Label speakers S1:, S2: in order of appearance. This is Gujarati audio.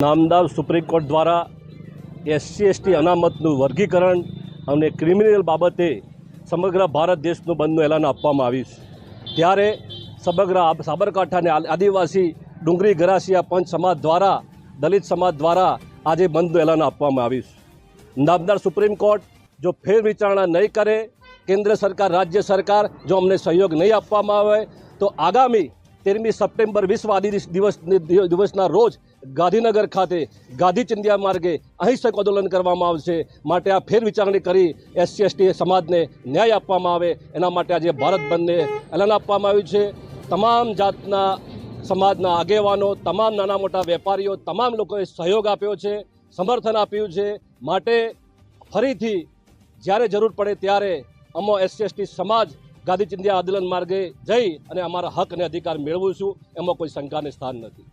S1: નામદાર સુપ્રીમ કોર્ટ દ્વારા એસસી એસટી અનામતનું વર્ગીકરણ અને ક્રિમિનલ બાબતે સમગ્ર ભારત દેશનું બંધનું એલાન આપવામાં આવ્યું છે। ત્યારે સમગ્ર સાબરકાંઠાને આદિવાસી ડુંગરી ગરાસિયા પંચ સમાજ દ્વારા દલિત સમાજ દ્વારા આજે બંધનું એલાન આપવામાં આવ્યું છે। નામદાર સુપ્રીમ કોર્ટ જો ફેર વિચારણા નહીં કરે, કેન્દ્ર સરકાર રાજ્ય સરકાર જો અમને સહયોગ નહીં આપવામાં આવે તો આગામી 13મી સપ્ટેમ્બર વિશ્વ આદિવાસી દિવસના રોજ ગાંધીનગર ખાતે ગાંધી ચિંધ્યા માર્ગે અહિંસક આંદોલન કરવામાં આવશે। માટે આ ફેર વિચારણા કરી એસસી એસટી સમાજને ન્યાય આપવામાં આવે એના માટે આજે ભારત બંધને એલાન આપવામાં આવ્યું છે। તમામ જાતના સમાજના આગેવાનો, તમામ નાના મોટા વેપારીઓ, તમામ લોકોએ સહયોગ આપ્યો છે, સમર્થન આપ્યું છે। માટે ફરીથી જ્યારે જરૂર પડે ત્યારે અમે એસસી એસટી સમાજ ગાંધી ચિંધ્યા આંદોલન માર્ગે જઈ અને અમારા હક અને અધિકાર મેળવીશું, એમાં કોઈ શંકાને સ્થાન નથી।